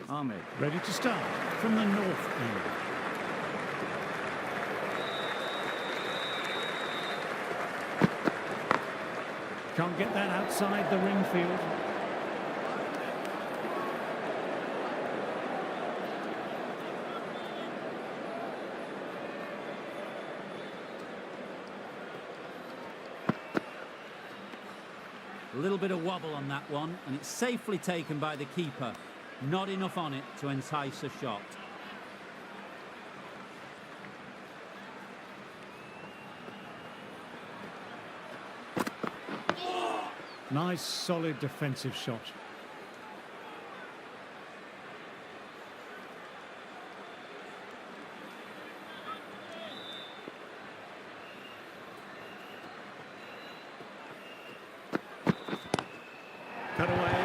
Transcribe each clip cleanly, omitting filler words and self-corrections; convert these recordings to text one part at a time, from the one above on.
Ahmed, ready to start from the north end. Can't get that outside the ring field. A little bit of wobble on that one, and it's safely taken by the keeper. Not enough on it to entice a shot. Nice, solid defensive shot. Cut away.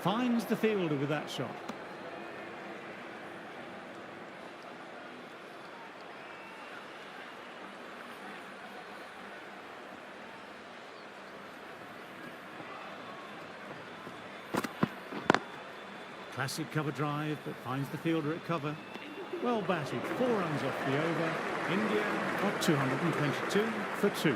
Finds the fielder with that shot. Classic cover drive, but finds the fielder at cover. Well batted, 4 runs off the over. India got 222 for 2.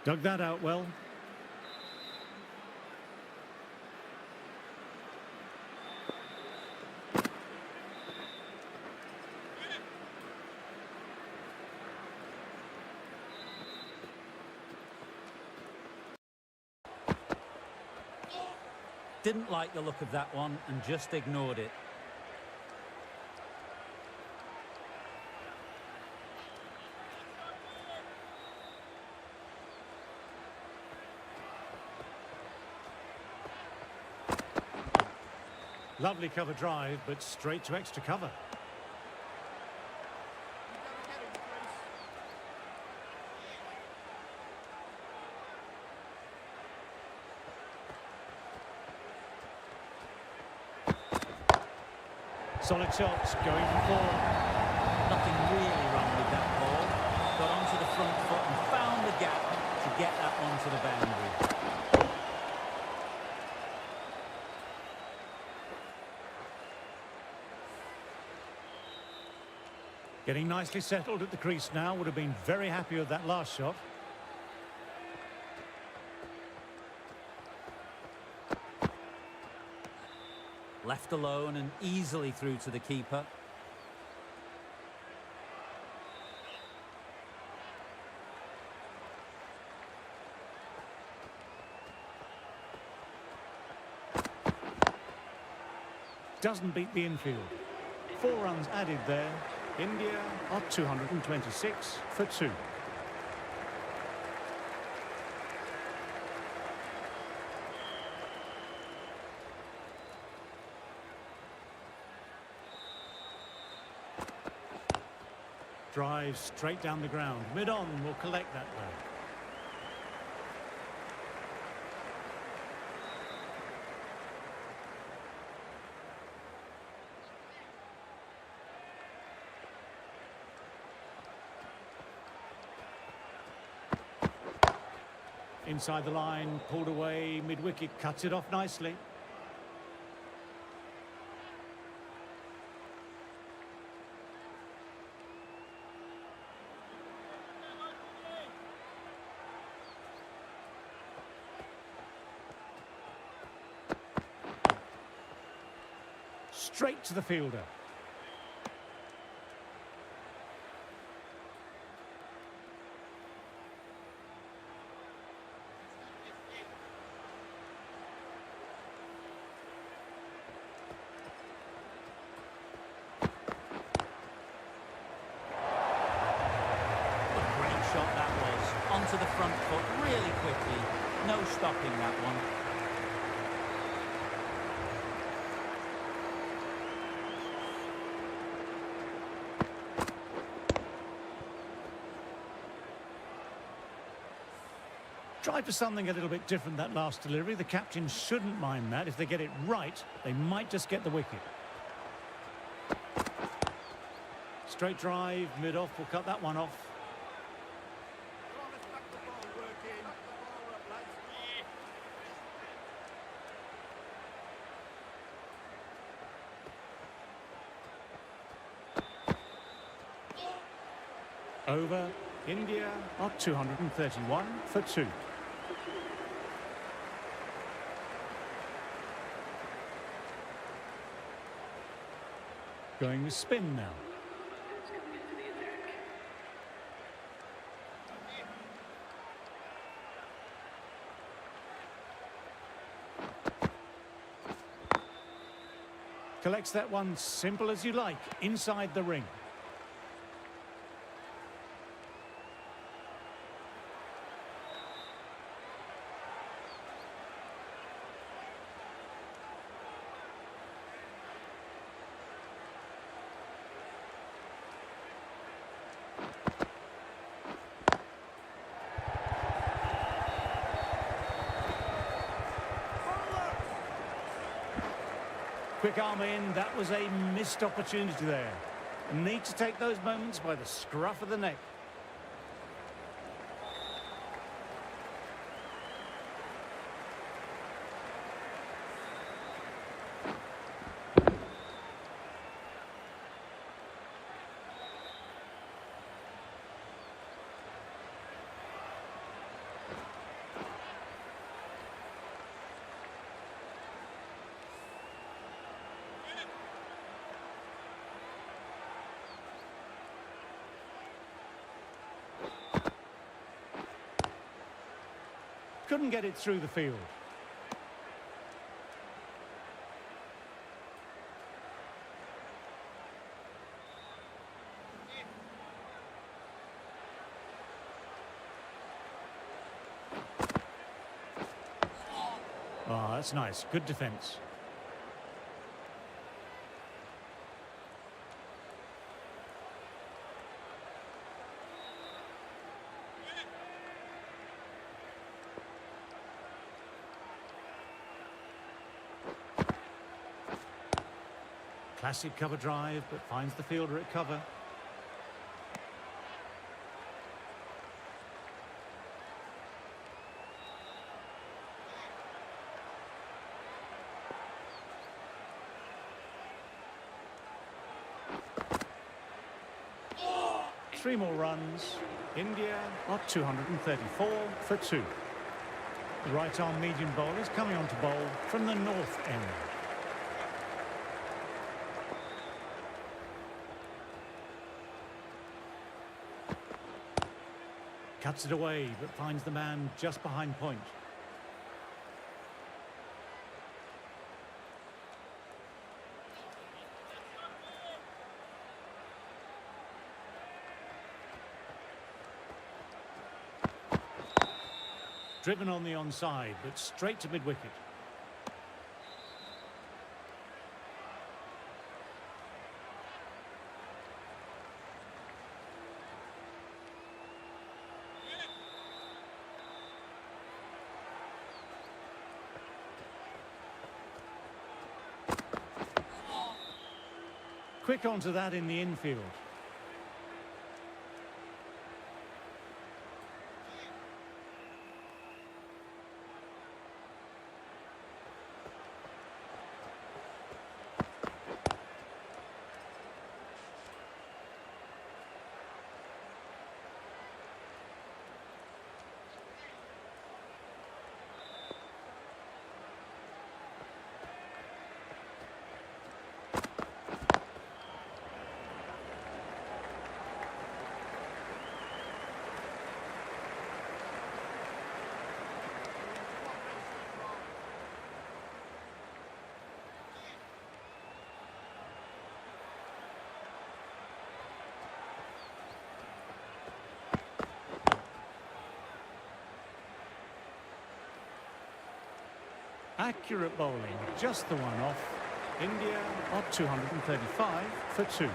Dug that out well. Didn't like the look of that one and just ignored it. Lovely cover drive, but straight to extra cover. Solid shots going for four. Nothing really wrong with that ball. Got onto the front foot and found the gap to get that one to the boundary. Getting nicely settled at the crease now. Would have been very happy with that last shot. Left alone and easily through to the keeper. Doesn't beat the infield. 4 runs added there. India are 226 for 2. Drive straight down the ground. Mid-on will collect that though. Inside the line, pulled away, mid-wicket, cuts it off nicely. Straight to the fielder. Onto the front foot really quickly. No stopping that one. Tried for something a little bit different that last delivery. The captain shouldn't mind that. If they get it right, they might just get the wicket. Straight drive, mid-off will cut that one off. Over. India are 231 for 2. Going with spin now. Collects that one simple as you like, inside the ring. Quick arm in, that was a missed opportunity there. Need to take those moments by the scruff of the neck. Couldn't get it through the field. That's nice. Good defence. Classic cover drive, but finds the fielder at cover. Three more runs. India are 234 for 2. The right-arm medium bowler is coming on to bowl from the north end. Cuts it away, but finds the man just behind point. Driven on the onside, but straight to mid-wicket. Quick onto that in the infield. Accurate bowling, just the one off. India are 235 for 2.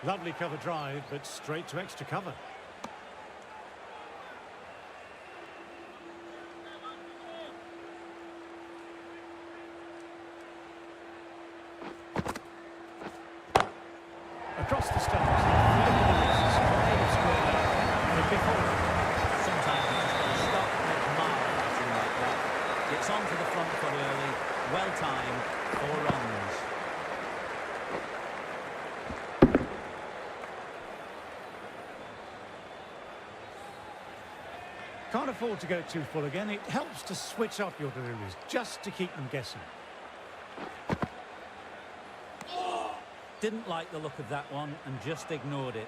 Lovely cover drive, but straight to extra cover. Across the stumps. Sometimes you just got to stop and admire batting like that. Gets onto the front foot early. Well timed. 4 runs. Can't afford to go too full again. It helps to switch up your deliveries, just to keep them guessing. Didn't like the look of that one and just ignored it.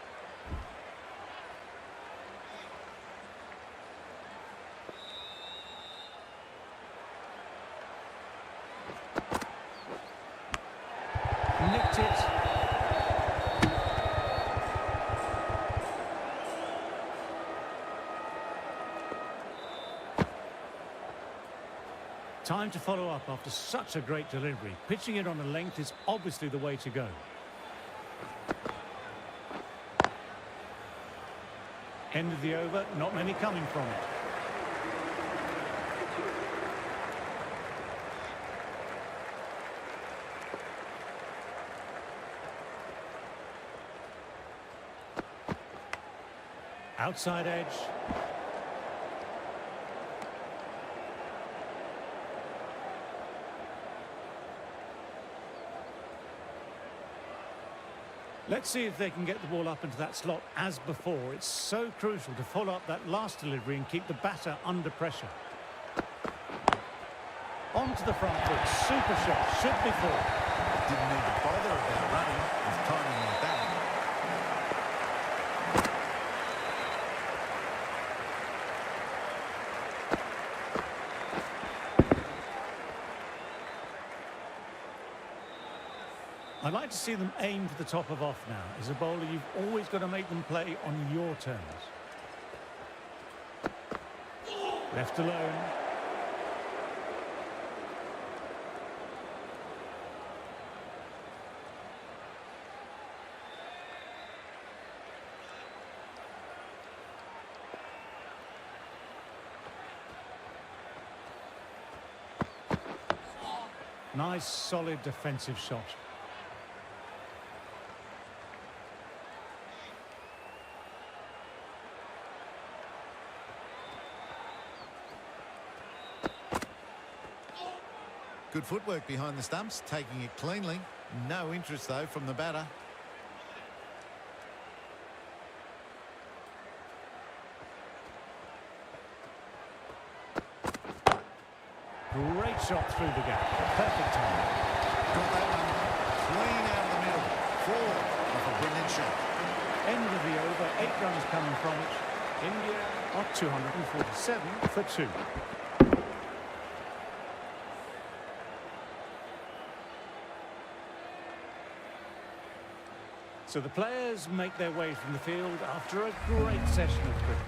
Nicked it. Time to follow up after such a great delivery. Pitching it on a length is obviously the way to go. End of the over, not many coming from it. Outside edge. Let's see if they can get the ball up into that slot as before. It's so crucial to follow up that last delivery and keep the batter under pressure. Onto the front foot. Super shot. Should be four. Didn't need to bother about running with timing like that. I'd like to see them aim for the top of off now. As a bowler, you've always got to make them play on your terms. Left alone. Nice, solid defensive shot. Good footwork behind the stumps, taking it cleanly. No interest, though, from the batter. Great shot through the gap. Perfect time. Got that one clean out of the middle. Forward off a brilliant shot. End of the over. 8 runs coming from it. India are 247 for 2. So the players make their way from the field after a great session of cricket.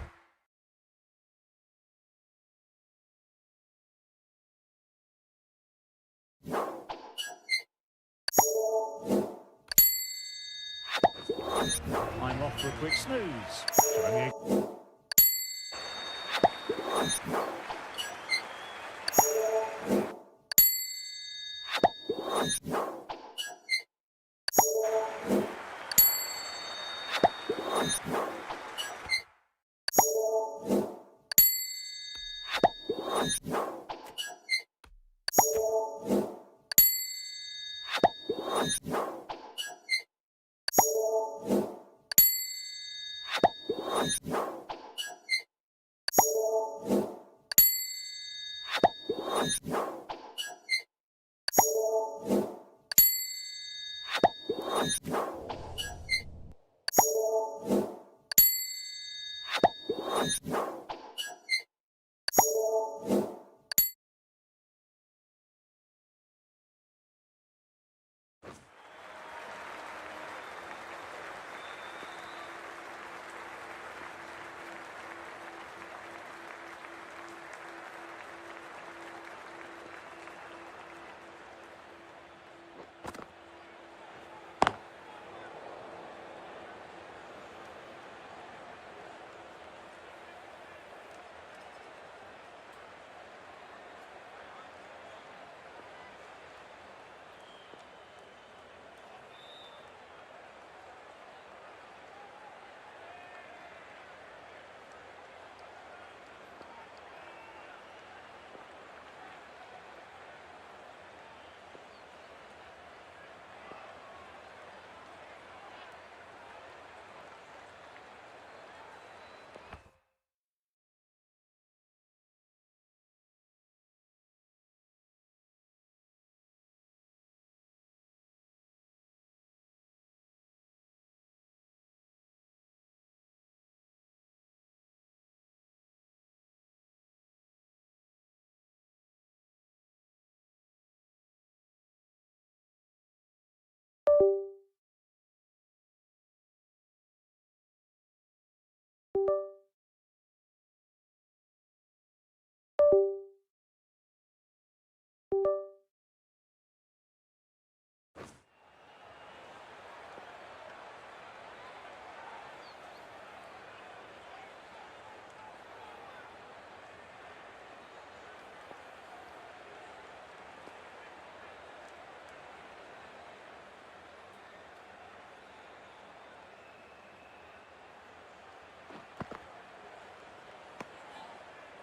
I'm off for a quick snooze. Join me.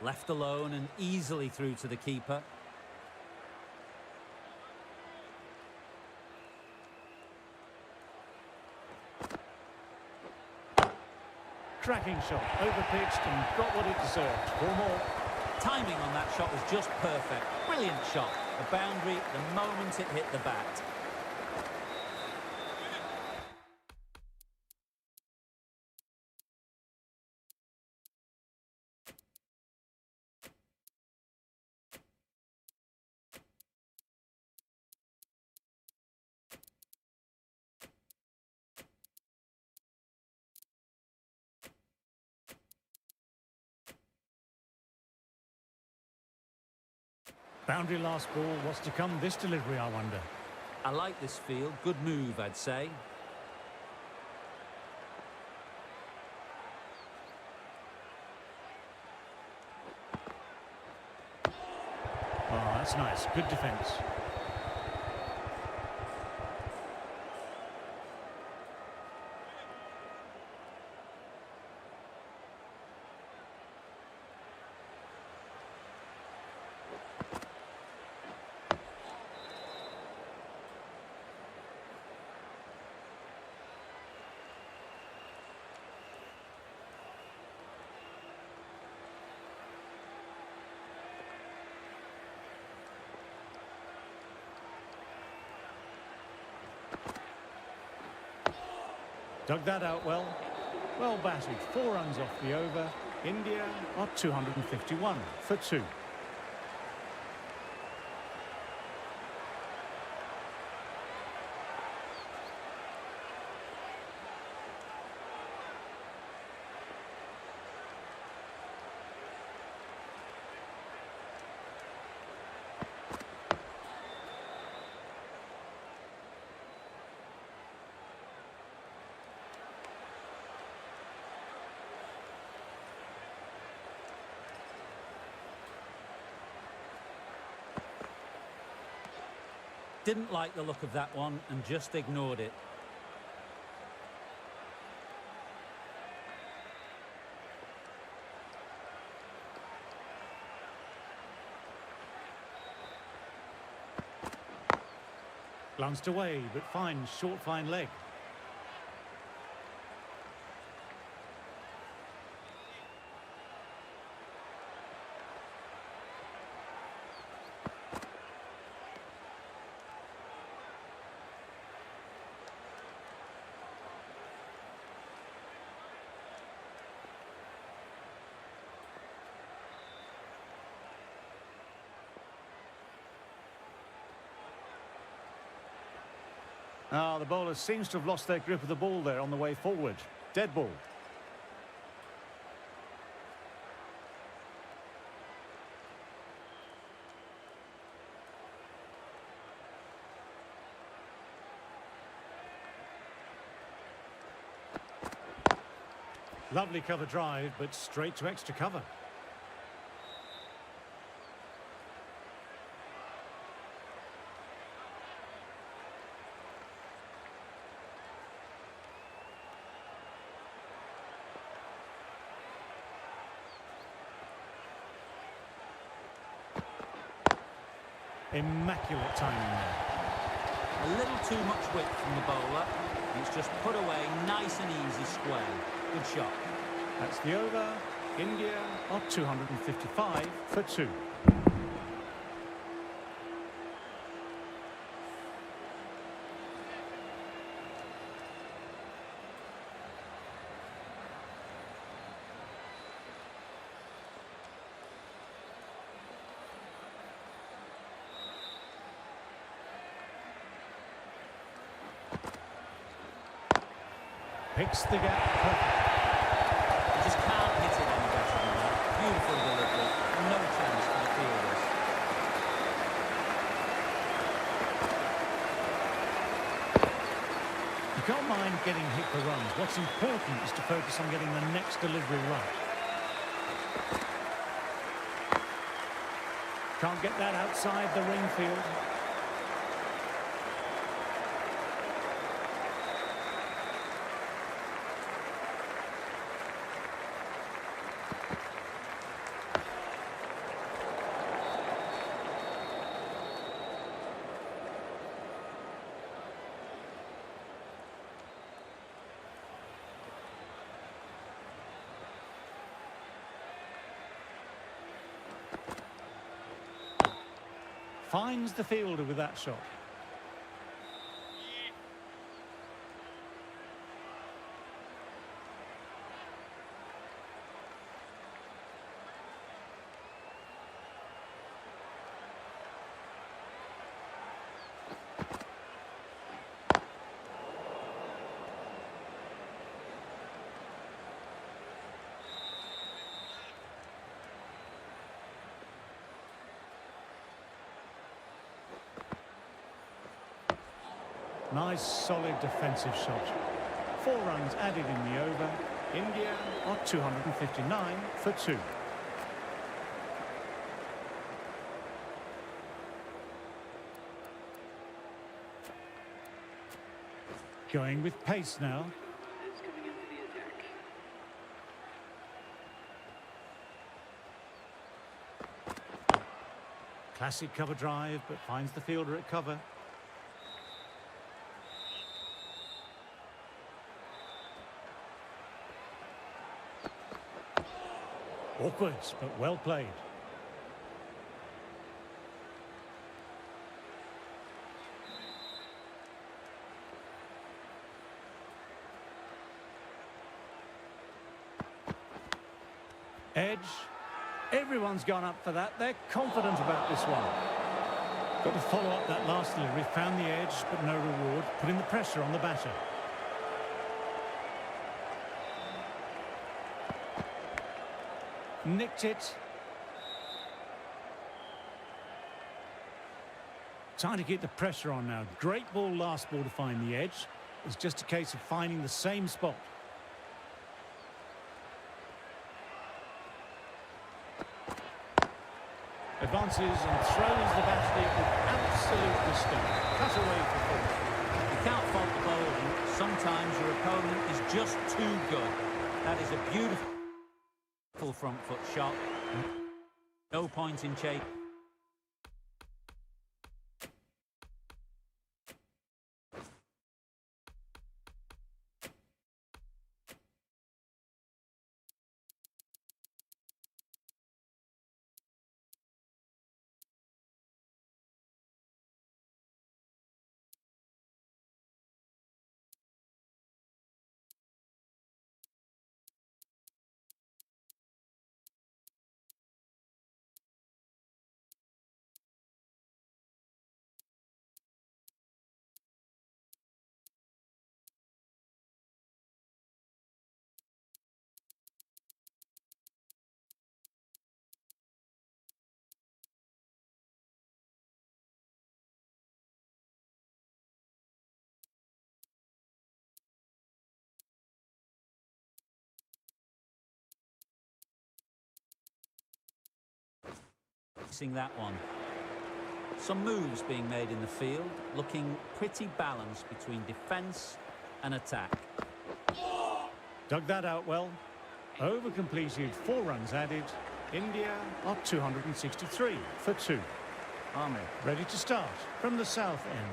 Left alone and easily through to the keeper. Cracking shot, overpitched and got what it deserved. 4 more. Timing on that shot was just perfect. Brilliant shot. The boundary the moment it hit the bat. Boundary last ball. What's to come this delivery, I wonder? I like this field. Good move, I'd say. Oh, that's nice. Good defence. Dug that out well. Well batted. 4 runs off the over. India are 251 for 2. Didn't like the look of that one and just ignored it. Glanced away, but finds short, fine leg. Ah, the bowler seems to have lost their grip of the ball there on the way forward. Dead ball. Lovely cover drive, but straight to extra cover. Immaculate timing there. A little too much width from the bowler. It's just put away nice and easy square. Good shot. That's the over. India are 255 for 2. Picks the gap perfect. You just can't hit it any better than that. Beautiful delivery. No chance for the fielders. You can't mind getting hit for runs. What's important is to focus on getting the next delivery right. Can't get that outside the ring field. Finds the fielder with that shot. Nice, solid defensive shot. 4 runs added in the over. India are 259 for 2. Going with pace now. Is coming in for the attack. Classic cover drive, but finds the fielder at cover. Awkward, but well played. Edge. Everyone's gone up for that. They're confident about this one. Got to follow up that last delivery. Found the edge, but no reward. Putting the pressure on the batter. Nicked it. Trying to keep the pressure on now. Great ball, last ball to find the edge. It's just a case of finding the same spot. Advances and throws the bat deep with absolute mistake. Cut away for 4. You can't fault the bowling. Sometimes your opponent is just too good. That is a beautiful front foot shot. No point in chasing. That one. Some moves being made in the field, looking pretty balanced between defence and attack. Dug that out well. Over completed, 4 runs added. India are 263 for 2. Ahmed ready to start from the south end.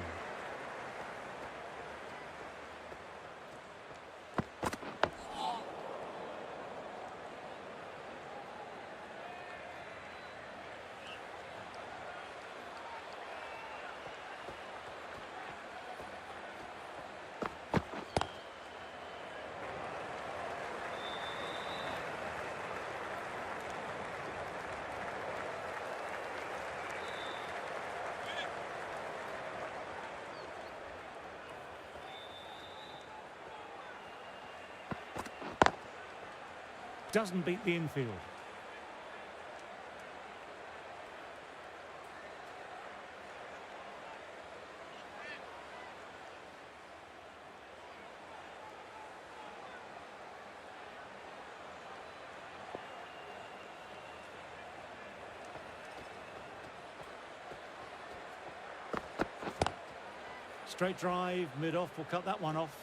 Doesn't beat the infield. Straight drive, mid-off, will cut that one off.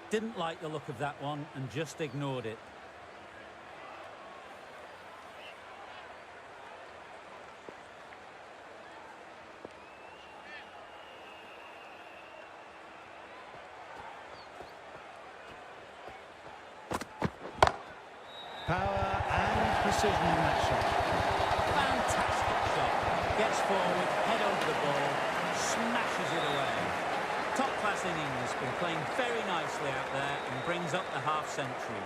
Didn't like the look of that one and just ignored it. Power and precision in that shot. Fantastic shot. Gets forward, head over the ball, smashes it away. Top class innings, been playing very nicely out there and brings up the half century.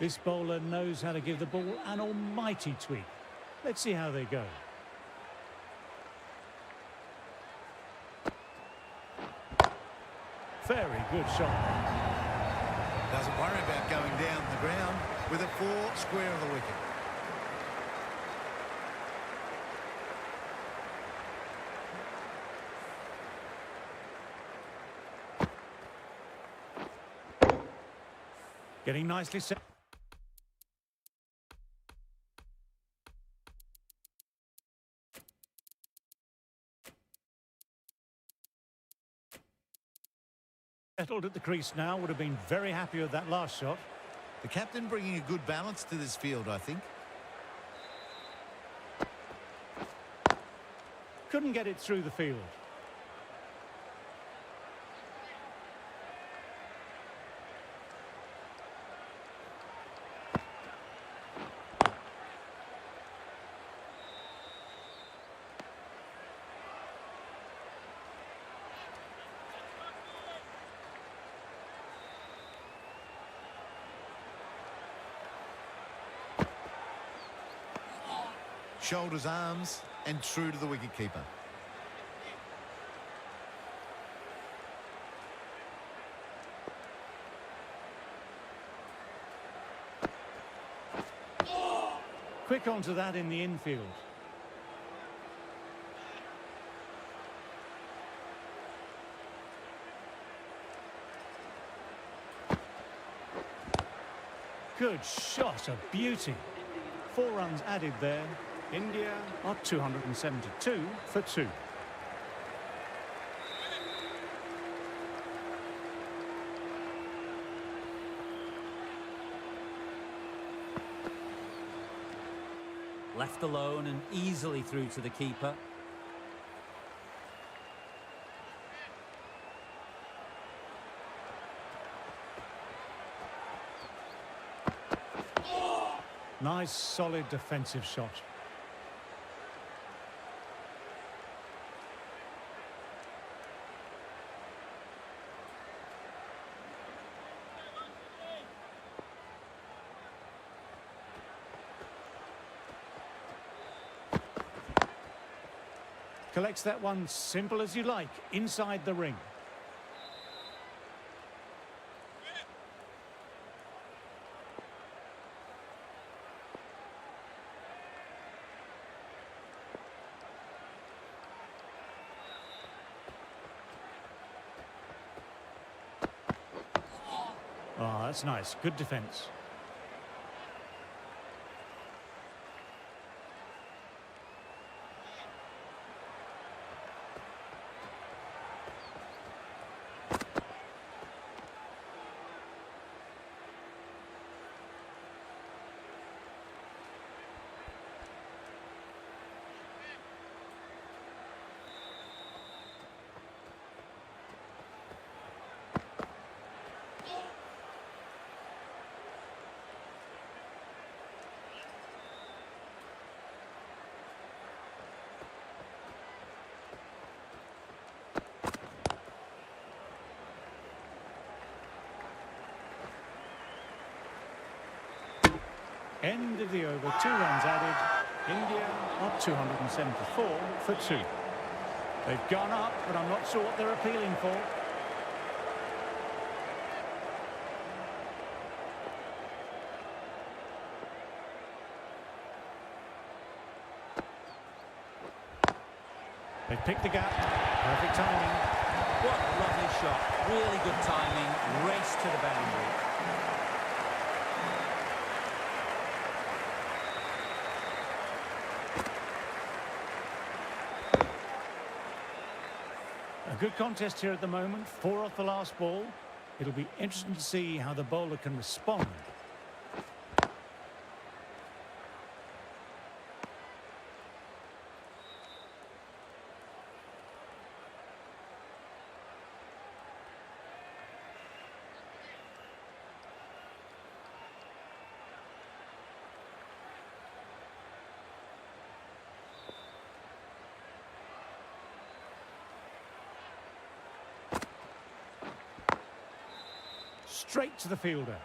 This bowler knows how to give the ball an almighty tweak. Let's see how they go. Very good shot. Doesn't worry about going down the ground with it four square of the wicket. Getting nicely set. Settled at the crease now, would have been very happy with that last shot. The captain bringing a good balance to this field, I think. Couldn't get it through the field. Shoulders, arms, and true to the wicketkeeper. Quick onto that in the infield. Good shot, a beauty. 4 runs added there. India are 272 for 2. Left alone and easily through to the keeper. Nice, solid defensive shot. Collects that one simple as you like, inside the ring. Oh, that's nice. Good defence. End of the over, 2 runs added. India are 274 for 2. They've gone up, but I'm not sure what they're appealing for. They've picked the gap. Perfect timing. What a lovely shot. Really good timing. Race to the boundary. good contest here at the moment. 4 off the last ball. It'll be interesting to see how the bowler can respond. Straight to the fielder.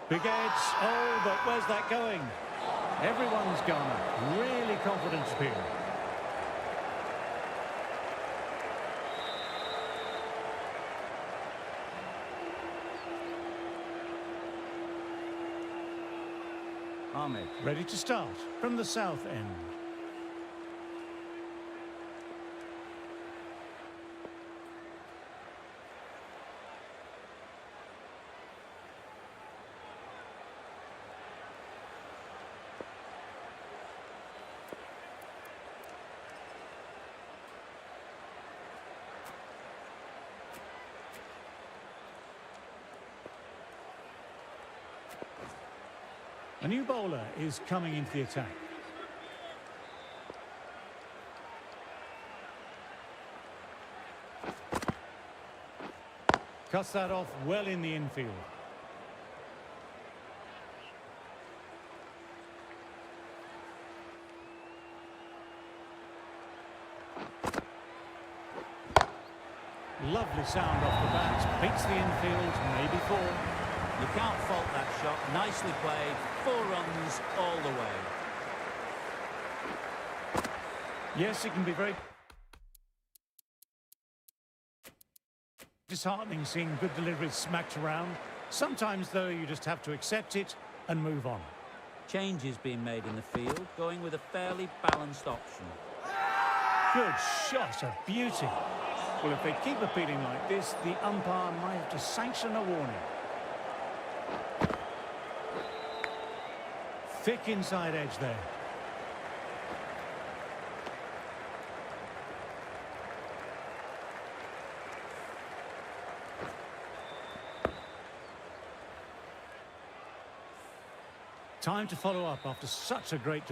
Big edge. Oh, but where's that going? Everyone's gone. Really confident appeal. Ahmed, ready to start from the south end. A new bowler is coming into the attack. Cuts that off well in the infield. Lovely sound off the bat. Beats the infield, maybe 4. You can't fault that shot. Nicely played. 4 runs all the way. Yes, it can be very disheartening seeing good deliveries smacked around. Sometimes, though, you just have to accept it and move on. Changes being made in the field, going with a fairly balanced option. Good shot, a beauty. Well, if they keep appealing like this, the umpire might have to sanction a warning. Thick inside edge there. Time to follow up after such a great...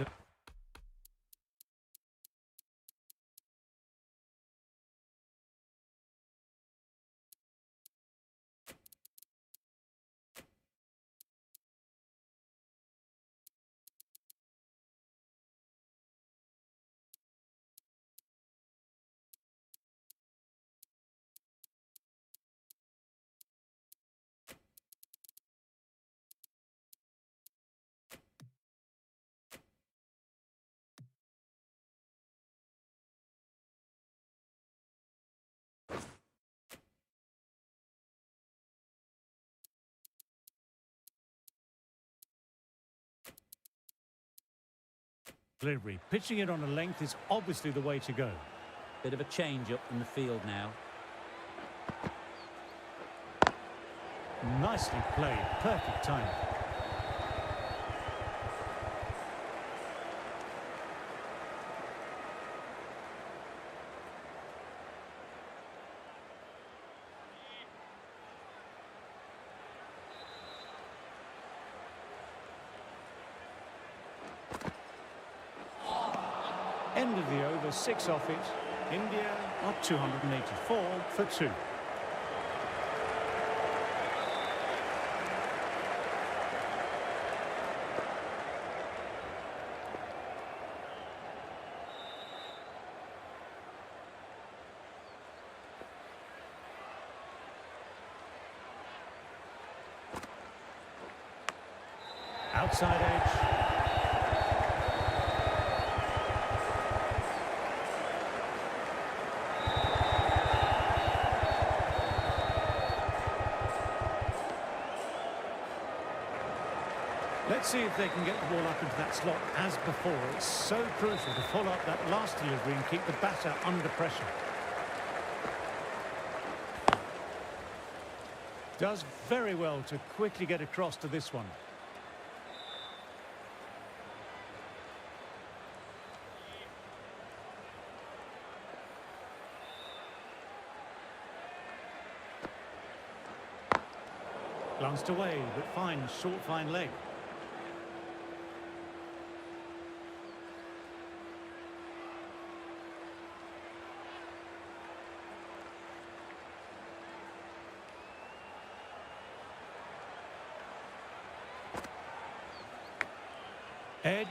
delivery. Pitching it on a length is obviously the way to go. Bit of a change up in the field now. Nicely played. Perfect timing. End of the over, 6 off it. India are 284 for 2. outside edge. Let's see if they can get the ball up into that slot as before. It's so crucial to follow up that last delivery and keep the batter under pressure. Does very well to quickly get across to this one. Glanced away, but finds short, fine leg. Edge.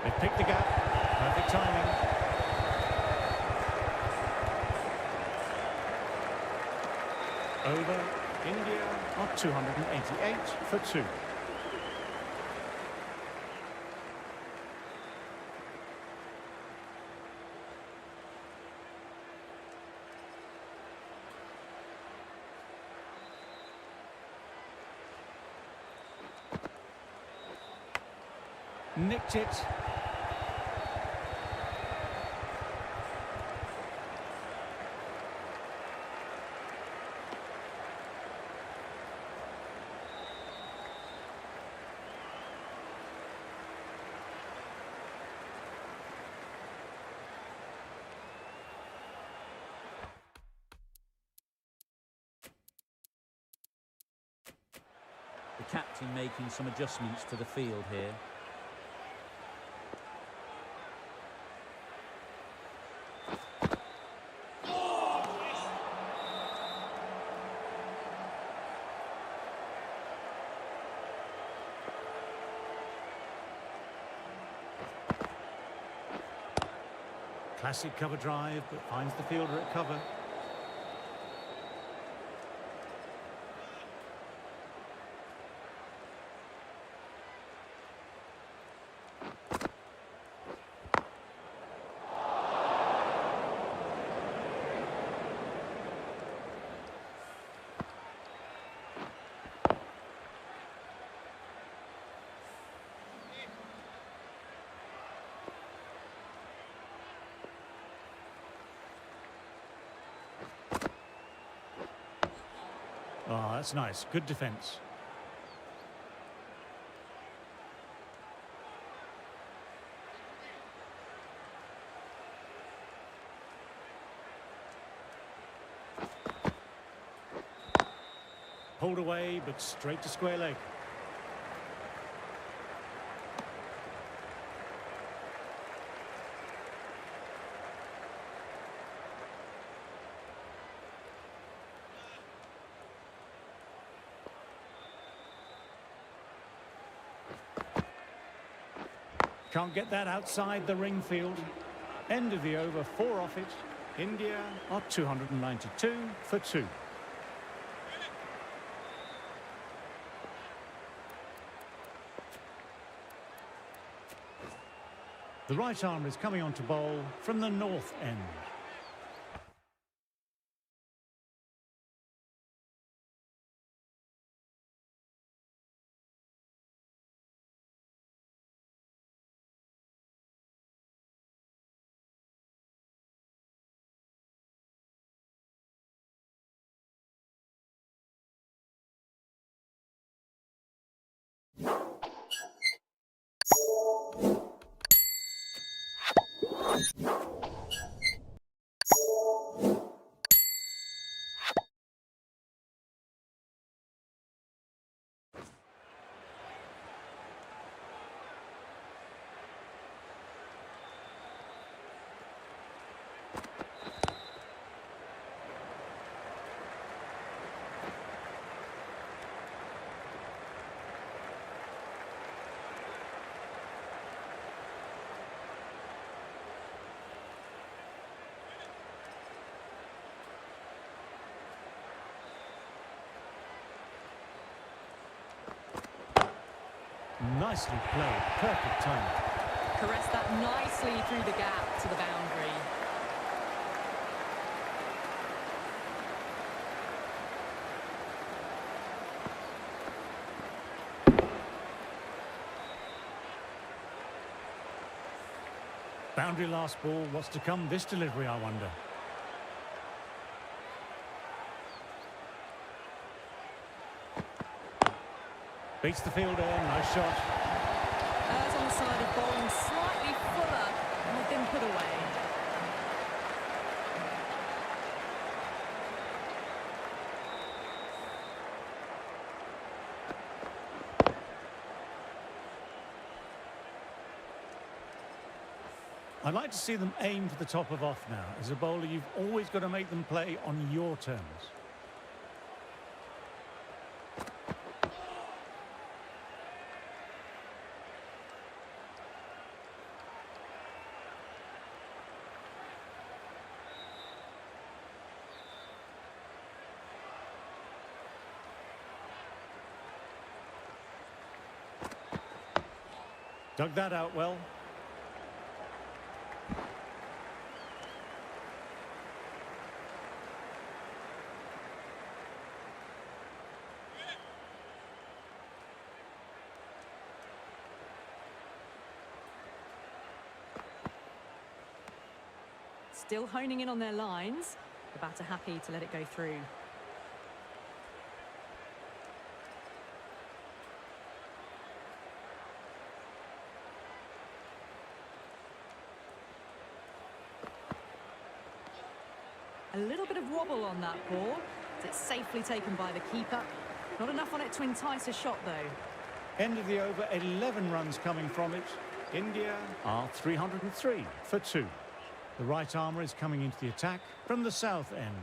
They picked the gap. Perfect timing. Over. India are 288 for 2. Nicked it. The captain making some adjustments to the field here. Classic cover drive, but finds the fielder at cover. Oh, that's nice. Good defence. Pulled away, but straight to square leg. Can't get that outside the ring field. End of the over, 4 off it. India are 292 for 2. The right arm is coming on to bowl from the north end. Nicely played. Perfect timing. Caressed that nicely through the gap to the boundary. Boundary last ball. What's to come this delivery, I wonder? Beats the fielder. Nice shot. Errs on the side of bowling slightly fuller and have been put away. I'd like to see them aim for the top of off now. As a bowler, you've always got to make them play on your terms. Dug that out well. Still honing in on their lines. The batter happy to let it go through. A little bit of wobble on that ball. It's safely taken by the keeper. Not enough on it to entice a shot, though. End of the over, 11 runs coming from it. India are 303 for 2. The right armour is coming into the attack from the south end.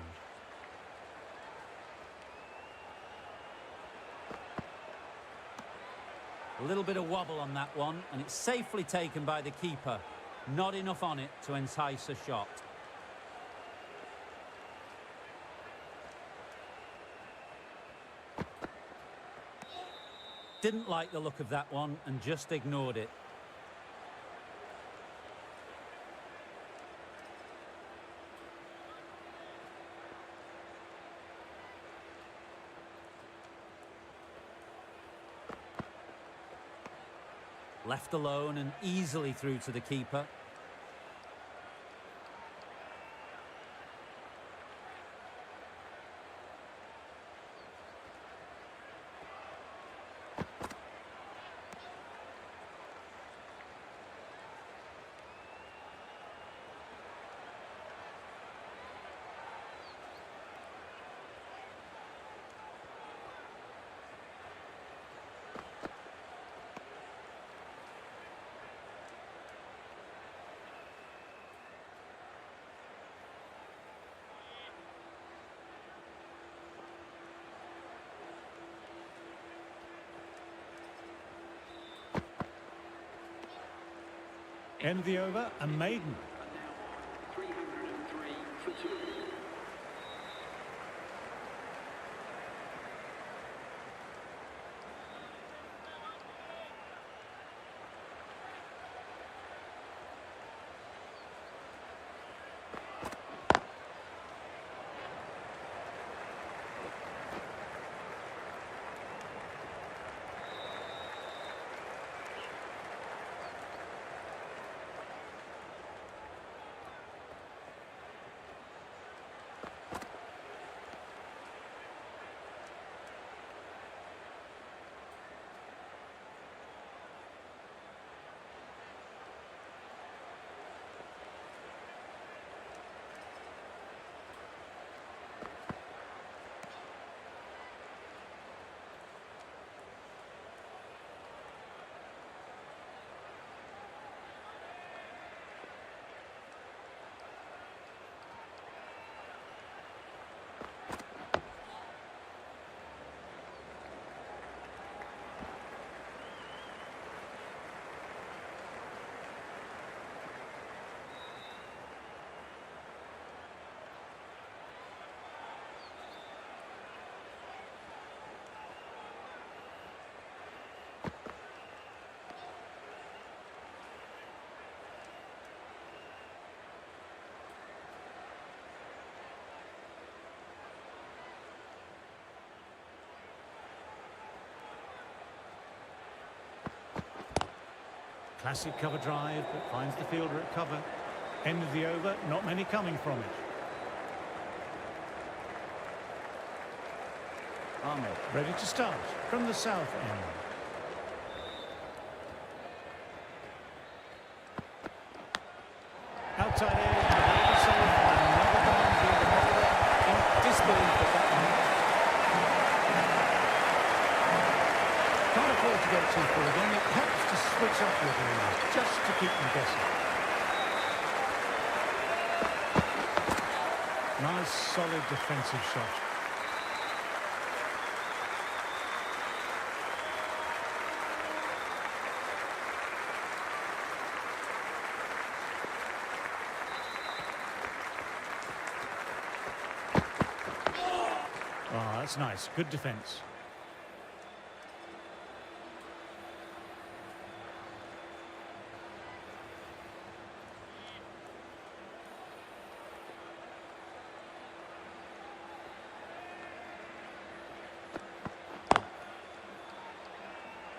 A little bit of wobble on that one, and it's safely taken by the keeper. Not enough on it to entice a shot. Didn't like the look of that one and just ignored it. Left alone and easily through to the keeper. End of the over, a maiden. And now 303 for 2. Classic cover drive, but finds the fielder at cover. End of the over, not many coming from it. Ahmed, ready to start from the south end. Outside edge, very safe, and another boundary. The bowler in disbelief at that one. Can't afford to get too full again. It helps to switch up your bowlers, just to keep them guessing. Nice, solid defensive shot. Oh, that's nice. Good defence.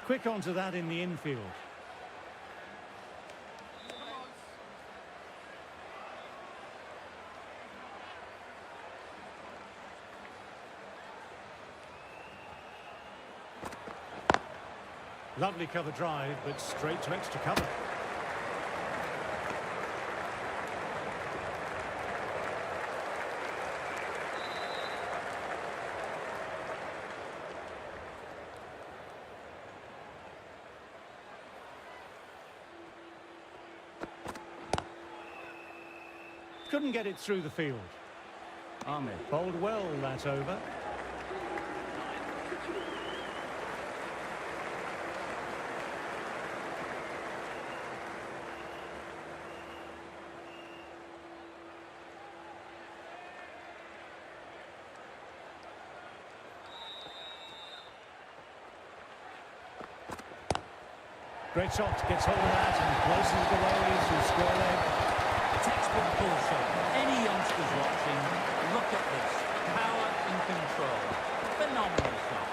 Quick onto that in the infield. Lovely cover drive, but straight to extra cover. Couldn't get it through the field. Ahmed bowled well that over. Great shot, gets hold of that and places it away through square leg. Textbook pull shot. Any youngsters watching, look at this. Power and control. Phenomenal shot.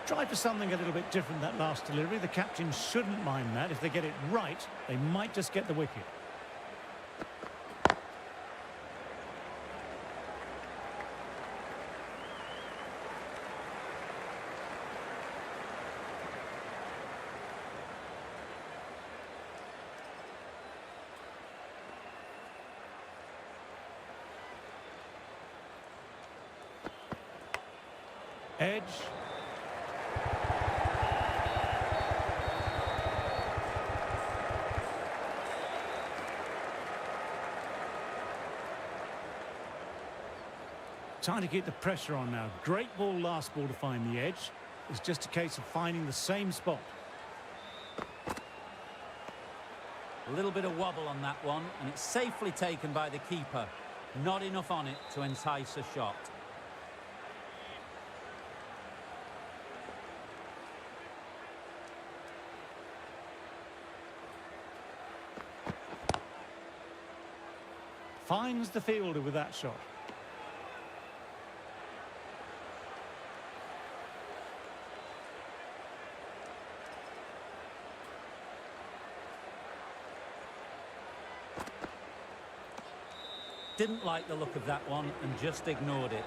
Try for something a little bit different that last delivery. The captain shouldn't mind that. If they get it right, they might just get the wicket. Edge. Trying to keep the pressure on now. Great ball last ball to find the edge. It's just a case of finding the same spot. A little bit of wobble on that one, and it's safely taken by the keeper. Not enough on it to entice a shot. Finds the fielder with that shot. Didn't like the look of that one and just ignored it.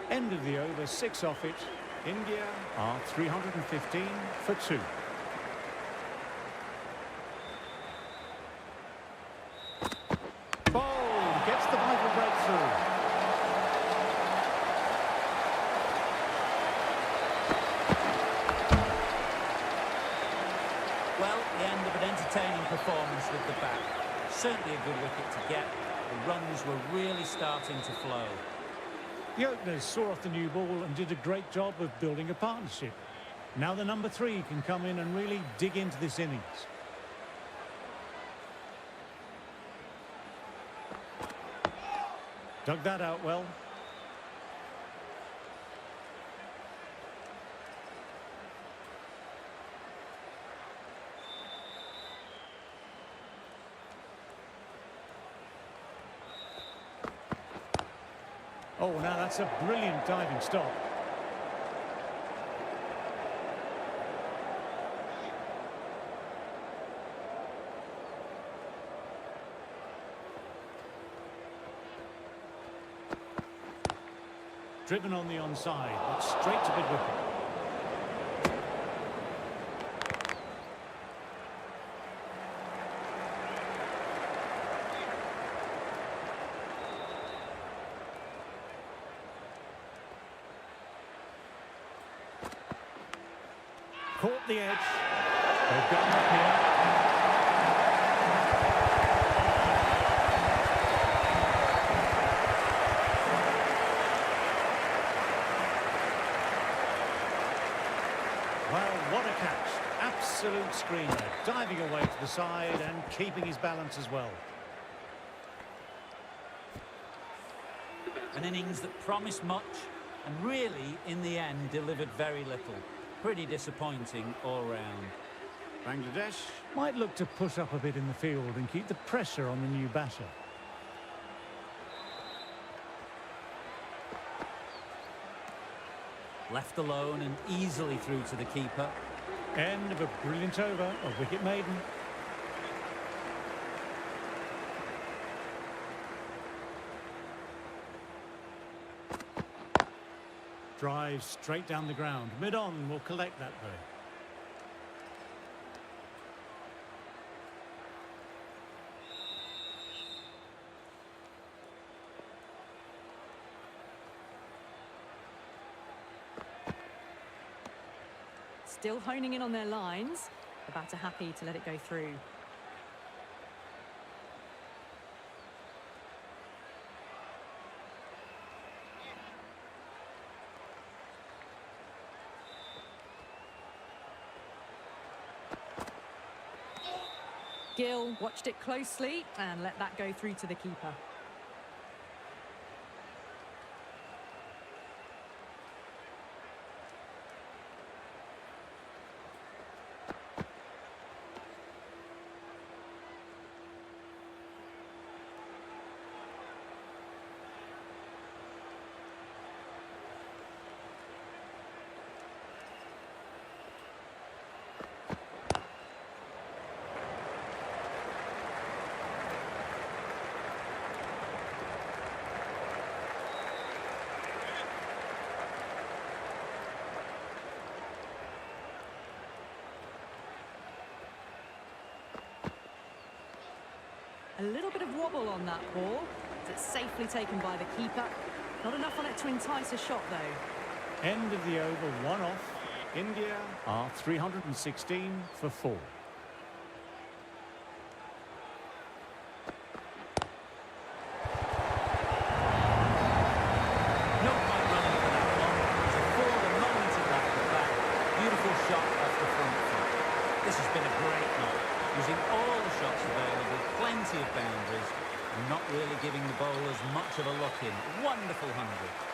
End of the over, 6 off it. India are 315 for 2. Gets the vital breakthrough. Well, the end of an entertaining performance with the bat. Certainly a good wicket to get. The runs were really starting to flow. The openers saw off the new ball and did a great job of building a partnership. Now the number 3 can come in and really dig into this innings. Dug that out well. Oh, now that's a brilliant diving stop. Driven on the onside, but straight to mid-wicket. Caught the edge. They've got him up here. Well, what a catch. Absolute screamer. Diving away to the side and keeping his balance as well. An innings that promised much and really, in the end, delivered very little. Pretty disappointing all round. Bangladesh might look to push up a bit in the field and keep the pressure on the new batter. Left alone and easily through to the keeper. End of a brilliant over, a wicket maiden. Drive straight down the ground. Mid-on will collect that though. Still honing in on their lines. The batter happy to let it go through. Gill watched it closely and let that go through to the keeper. A little bit of wobble on that ball. It's safely taken by the keeper. Not enough on it to entice a shot, though. End of the over, one off. India are 316 for 4. No point running for that one. To fall the moment it left the back. Beautiful shot off the front foot. This has been a great knock. Using all the shots available, plenty of boundaries, and not really giving the bowlers much of a look in. Wonderful 100.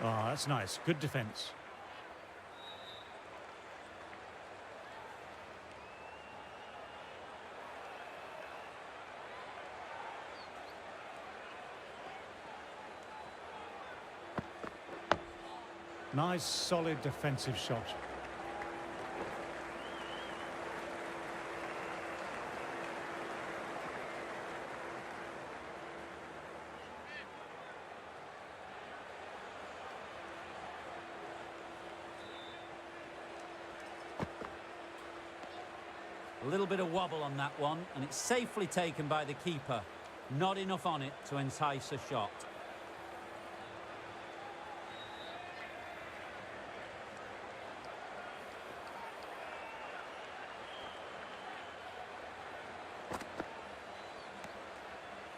Oh, that's nice. Good defence. Nice, solid defensive shot. A little bit of wobble on that one, and it's safely taken by the keeper. Not enough on it to entice a shot.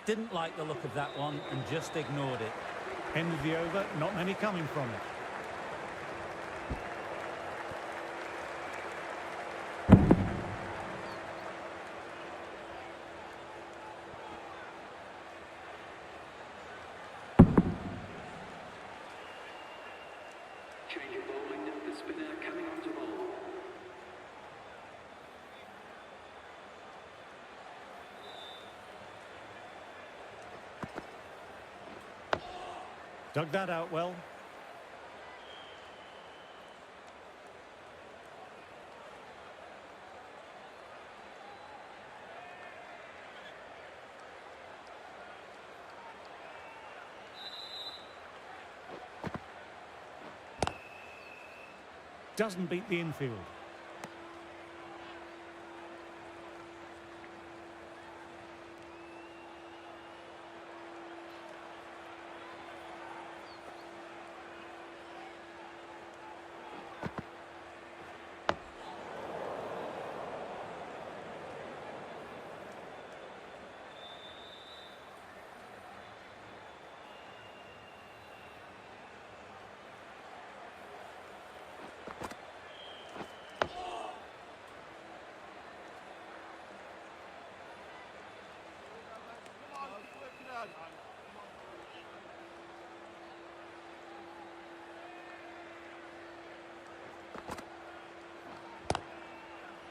Didn't like the look of that one and just ignored it. End of the over, not many coming from it. Change of bowling, the spinner coming on to bowl. Dug that out well. Doesn't beat the infield.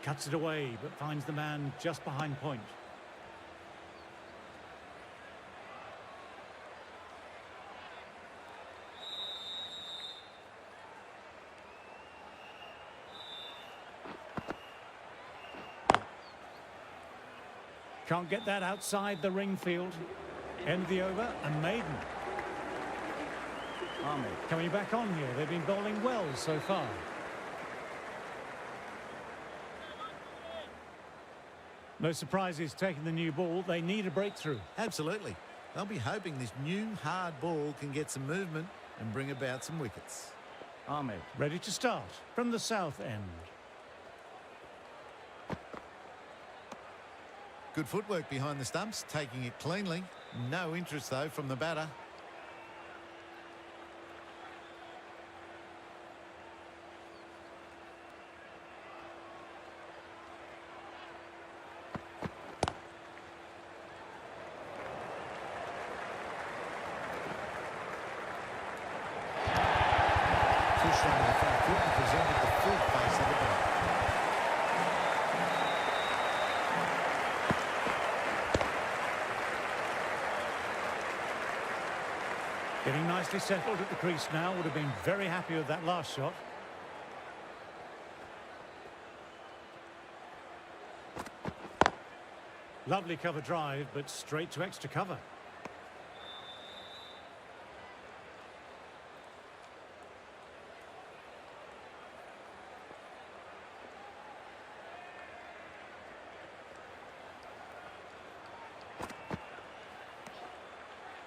Cuts it away, but finds the man just behind point. Can't get that outside the ring field. End of the over, and maiden. Ahmed coming back on here. They've been bowling well so far. No surprises taking the new ball. They need a breakthrough. Absolutely. They'll be hoping this new hard ball can get some movement and bring about some wickets. Ahmed ready to start from the south end. Good footwork behind the stumps, taking it cleanly. No interest, though, from the batter. Pushed on the front foot and presented the full face of the ball. Getting nicely settled at the crease now. Would have been very happy with that last shot. Lovely cover drive, but straight to extra cover.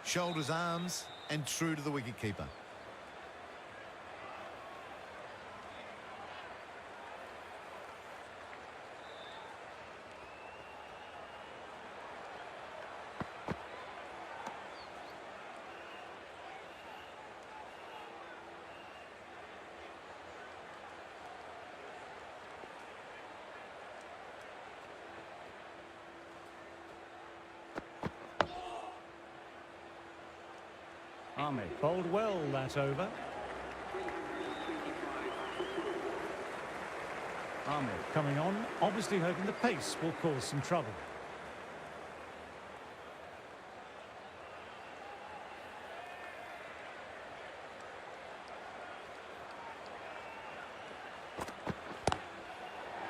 Shoulders, arms, and true to the wicketkeeper. Ahmed bowled well that over. Ahmed coming on, obviously hoping the pace will cause some trouble.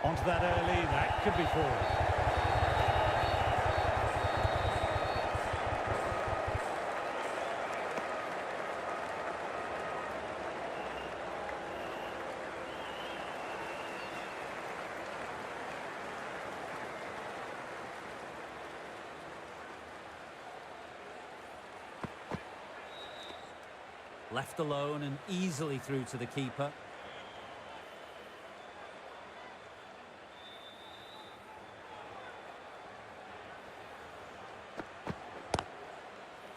Onto that early, that could be four. Left alone and easily through to the keeper.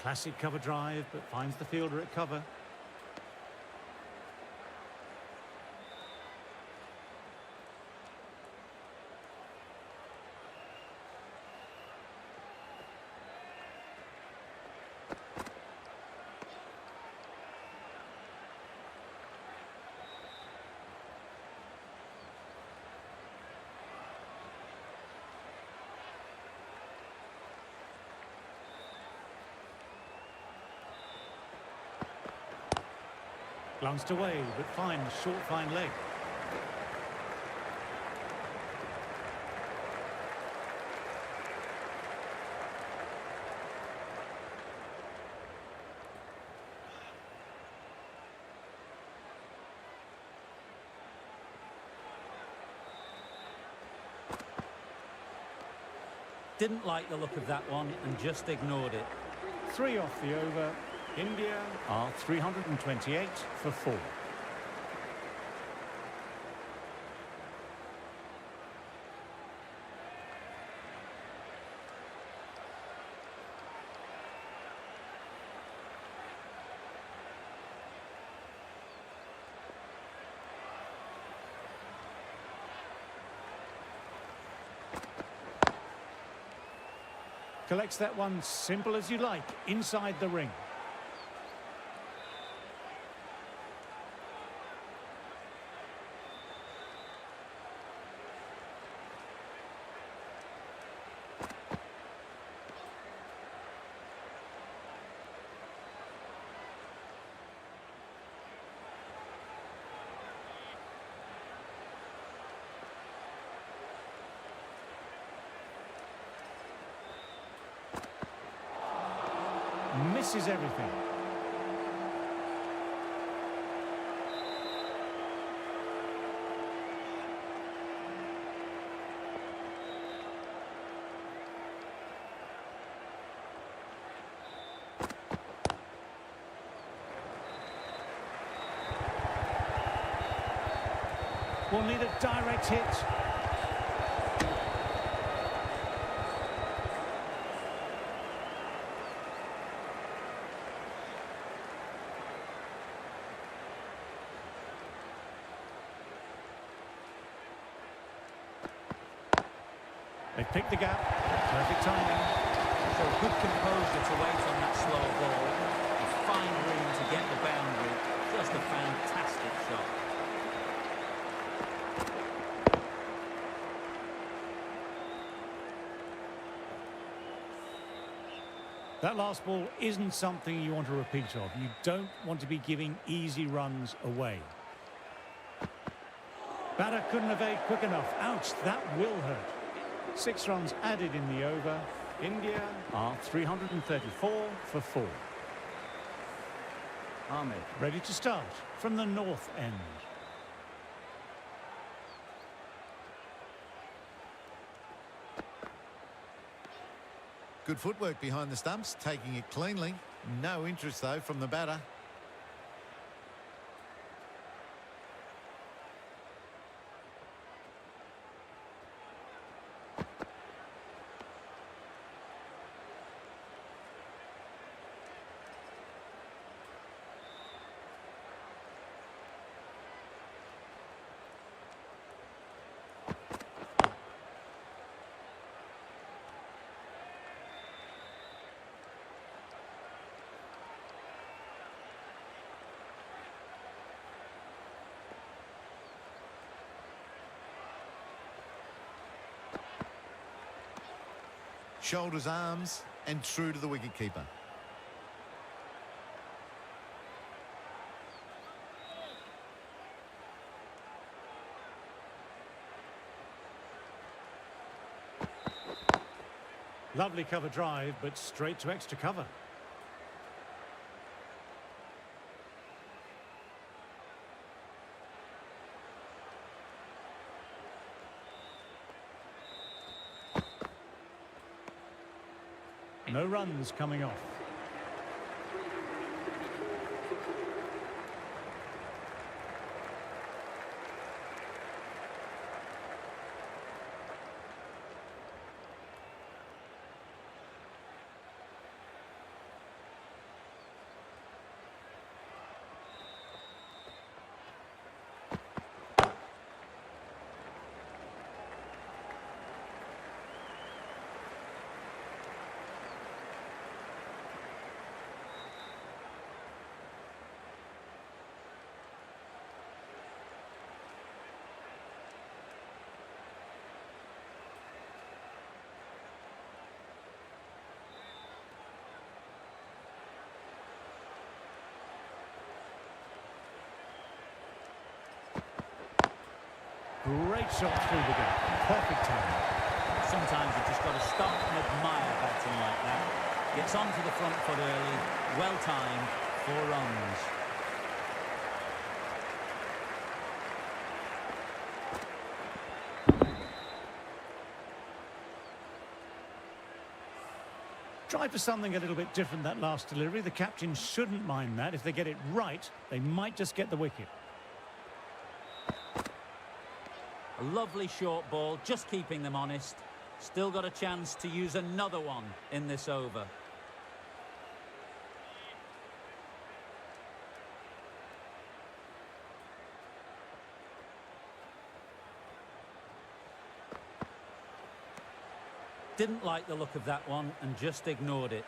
Classic cover drive, but finds the fielder at cover. Glanced away, but finds short fine leg. Didn't like the look of that one and just ignored it. 3 off the over. India are 328 for 4. Collects that one simple as you like, inside the ring. Misses everything. Will need a direct hit. They picked the gap. Perfect timing. So good composure to wait on that slow ball. A fine room to get the boundary. Just a fantastic shot. That last ball isn't something you want to repeat of. You don't want to be giving easy runs away. Batter couldn't evade quick enough. Ouch, that will hurt. 6 runs added in the over. India are 334 for 4. Ahmed ready to start from the north end. Good footwork behind the stumps, taking it cleanly. No interest, though, from the batter. Shoulders, arms, and true to the wicketkeeper. Lovely cover drive, but straight to extra cover. No runs coming off. Great shot through the gap. Perfect time. Sometimes you've just got to stop and admire batting like that. Gets onto the front foot early. Well timed. 4 runs. Try for something a little bit different that last delivery. The captain shouldn't mind that. If they get it right, they might just get the wicket. A lovely short ball, just keeping them honest. Still got a chance to use another one in this over. Didn't like the look of that one and just ignored it.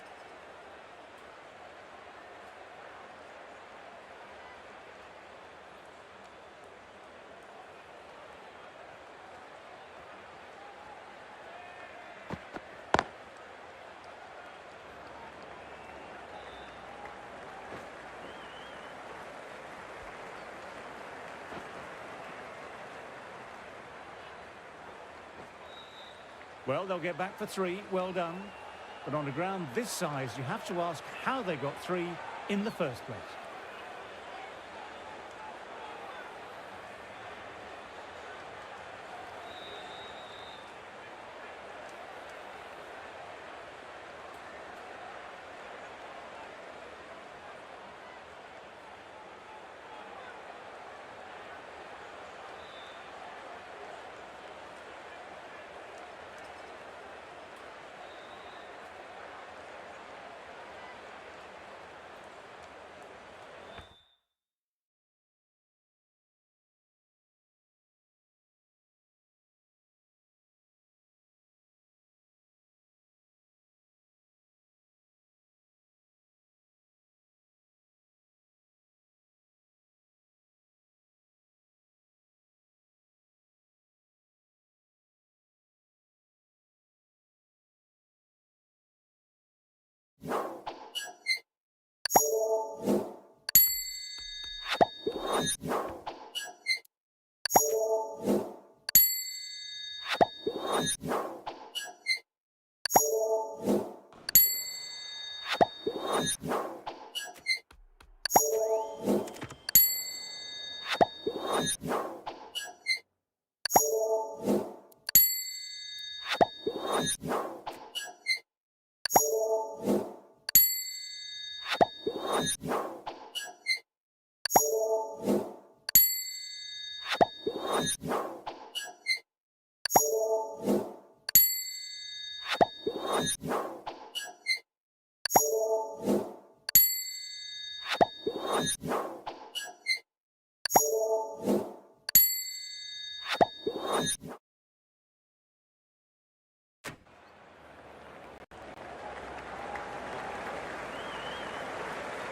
Well, they'll get back for 3. Well done. But on a ground this size, you have to ask how they got 3 in the first place.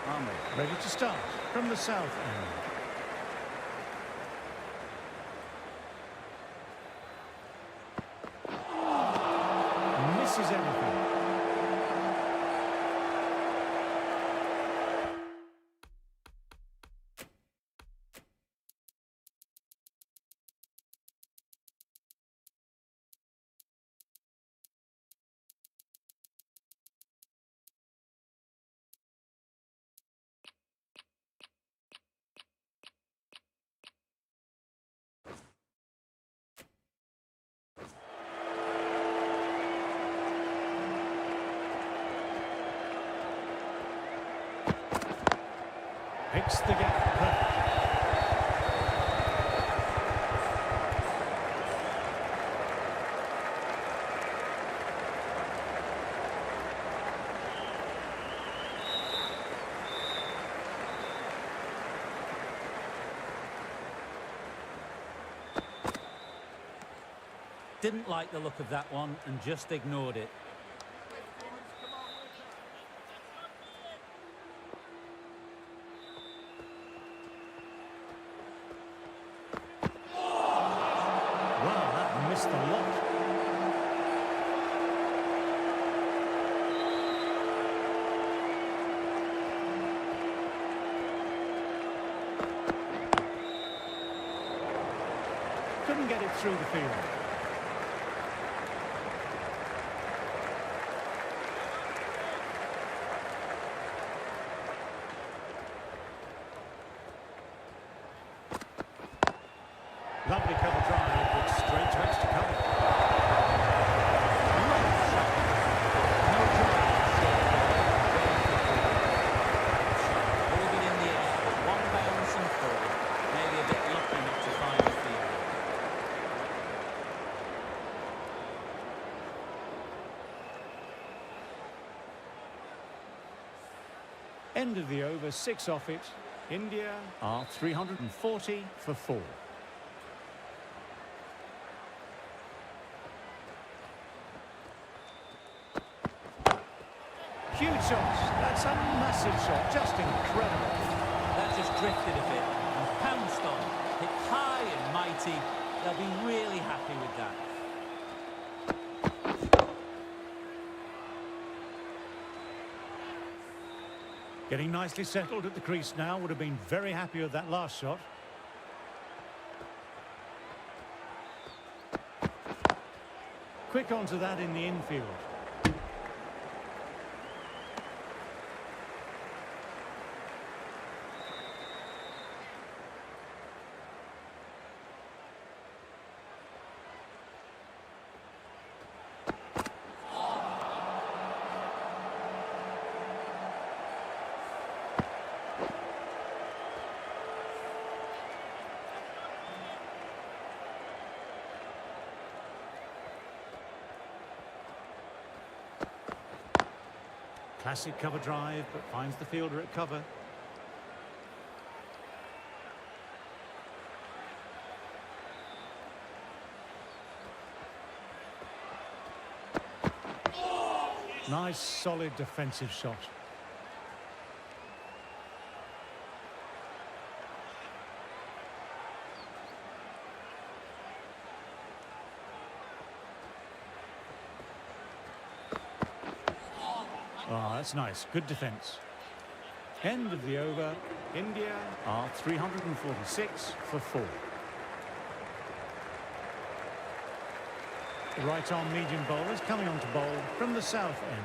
Ahmed, ready to start from the south end. Misses everything. Hits the gap perfectly. Didn't like the look of that one and just ignored it. Wow, that missed a lot. couldn't get it through the field. Lovely cover drive, but straight to extra cover. Hold it in the air, one bounce and forward. Maybe a bit lucky not to find the field. End of the over, 6 off it. India are 340 for 4. Huge shots. That's a massive shot. Just incredible. That just drifted a bit and pounced on. Hit high and mighty. They'll be really happy with that. Getting nicely settled at the crease now. Would have been very happy with that last shot. Quick onto that in the infield. Classic cover drive, but finds the fielder at cover. Nice, solid defensive shot. Oh, that's nice. Good defence. End of the over. India are 346 for 4. The right-arm medium bowlers coming on to bowl from the south end.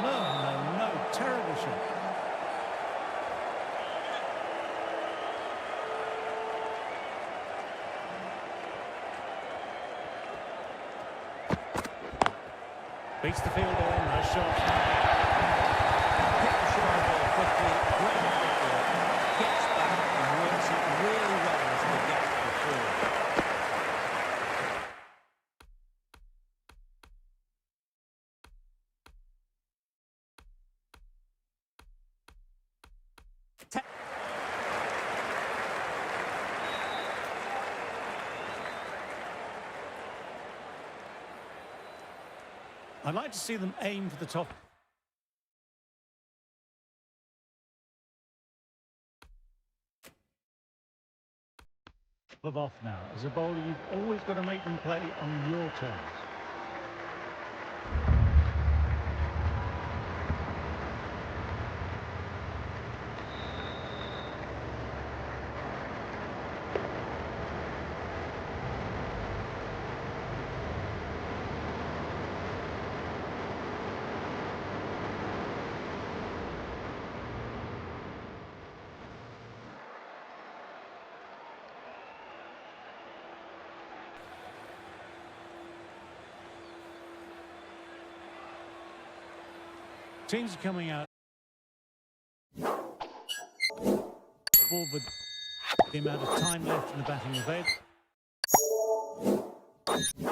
No. Terrible shot. Beats the fielder, nice shot. Hit the short ball quickly, great football. Gets back and works it really well as he gets to the field. I'd like to see them aim for the top. Off now. As a bowler, you've always got to make them play on your terms. Teams are coming out forward. The amount of time left in the batting event.